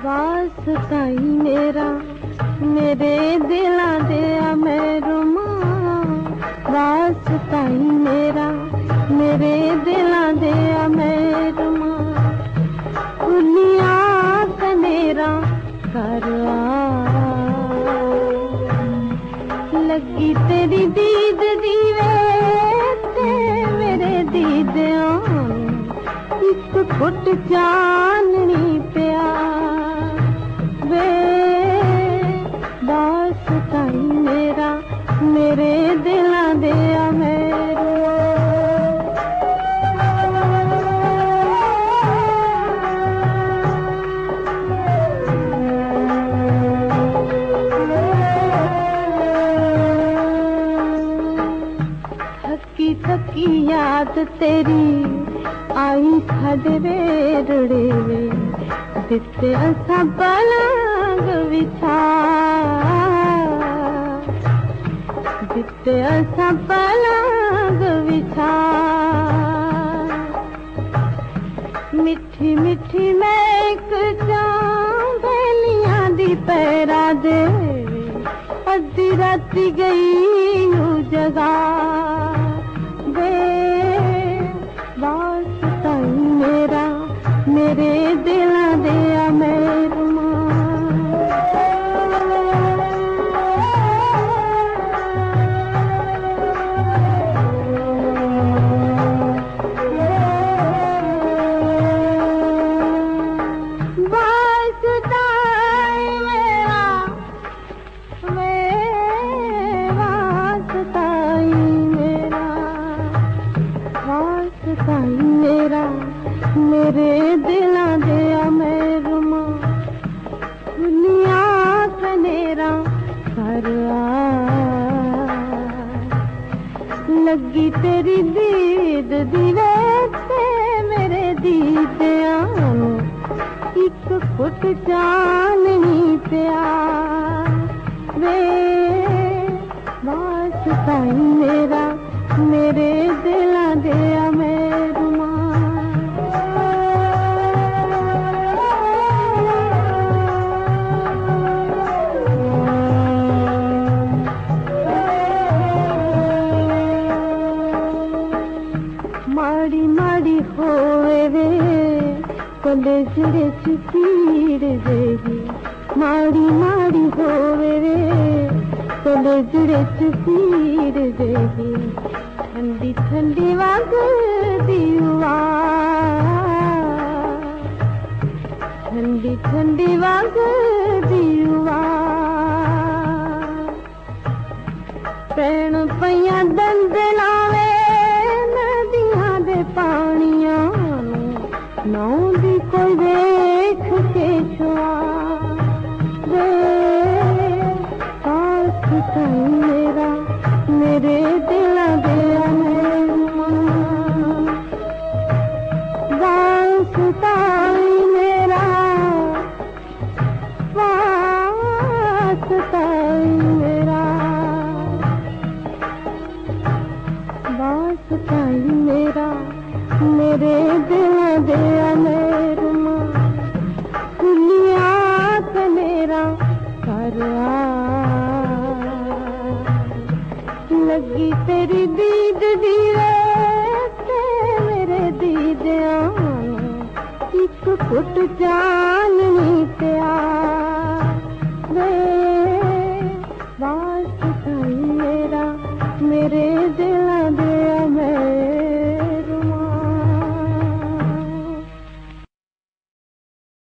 वास्ताई मेरा मेरे दिलां दे मेरुमा, वास्ताई मेरा मेरे दिलां दे मेरुमा, खुलिया कनेरा कर लगी तेरी दीद दीवे ते मेरे दीदियां इक घुट चाननी पिया वे, वास्ताई मेरा मेरे दिलां दे मेरू। थकी थकी याद तेरी आई साडे वेरड़े वे, दिते असां पलंग विछा, दिते असां पलंग विछा, मिठी मिठी महक बेलियां दी पैरा दे, अद्धी राती गई जगा वे, वास्ताई मेरा मेरे दिलां दे मेरुमा। वास्ताई मेरा वास्ताई मेरा, वास्ताई मेरा मेरे दिलां दे मेरुमा, खुलिया कनेरा कर लगी तेरी दीद दीवे ते मेरे दीदियां इक घुट चाननी पिया वे, वास्ताई मेरा मेरे दिलां दे मेरुमा। माड़ी माड़ी होवे वे कलेजड़े च पीड़ देगी, माड़ी माड़ी होवे वे कलेजड़े च पीड़ देगी, ठंडी ठंडी वगदी ठंडी ठंडी वगदी पैण पईयां दंदलां वे नदियां दे पानियां नां दी कोई देख के छुआ वे, वास्ताई मेरा मेरे दिलां दे मेरुमा, वास्ताई मेरा वास्ताई मेरा, वास्ताई मेरा मेरे दिलां दे मेरुमा, खुलिया कनेरा कर लगी तेरी दीद दीवे ते मेरे दीदियां इक घुट चाननी पिया वे।